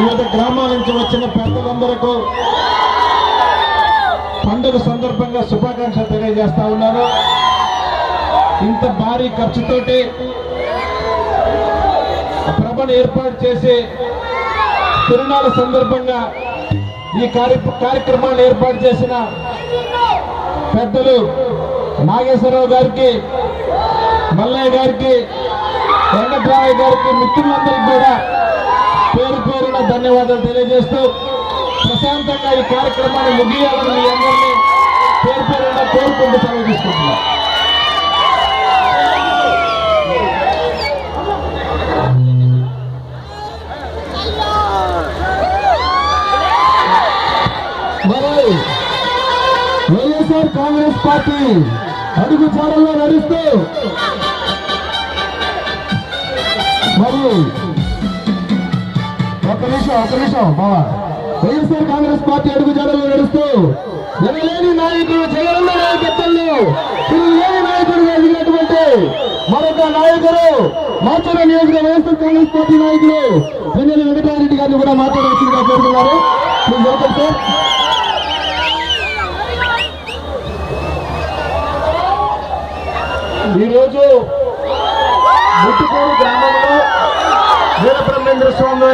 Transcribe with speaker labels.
Speaker 1: వివిధ గ్రామాల నుంచి వచ్చిన పెద్దలందరకు పండుగ సందర్భంగా శుభాకాంక్షలు తెలియజేస్తా ఉన్నాను. ఇంత భారీ ఖర్చుతోటి ప్రభను ఏర్పాటు చేసి తిరునాళ్ళ సందర్భంగా ఈ కార్యక్రమాన్ని ఏర్పాటు చేసిన పెద్దలు నాగేశ్వరరావు గారికి, మల్లయ్య గారికి, వెంకట్రామయ్య గారికి, మిత్రులందరికీ కూడా పేరు పేరున ధన్యవాదాలు తెలియజేస్తూ ప్రశాంతంగా ఈ కార్యక్రమాన్ని ముగియాలని మీ అందరినీ పేరు పేరున కోరుకుంటూ సెలవు తీసుకుంటున్నాం. వైఎస్ఆర్ కాంగ్రెస్ పార్టీ అడుగు చాడల్లో నడుస్తూ మరియు ఒక నిమిషం బావా, వైఎస్ఆర్ కాంగ్రెస్ పార్టీ అడుగు జాడల్లో నడుస్తూ ఎనలేని నాయకుడు జగనన్న నాయకత్వంలో తిరుగులేని నాయకుడు ఎదిగినటువంటి మరొక నాయకుడు మాచూర నియోజక వైఎస్ఆర్ కాంగ్రెస్ పార్టీ నాయకులు పిన్నెల వెంకటరామరెడ్డి గారిని కూడా మాట్లాడవచ్చుగా కోరుతున్నారు. Please welcome sir. ఈరోజు ముట్టుకూరు గ్రామంలో వీరబ్రహ్మేంద్ర స్వామి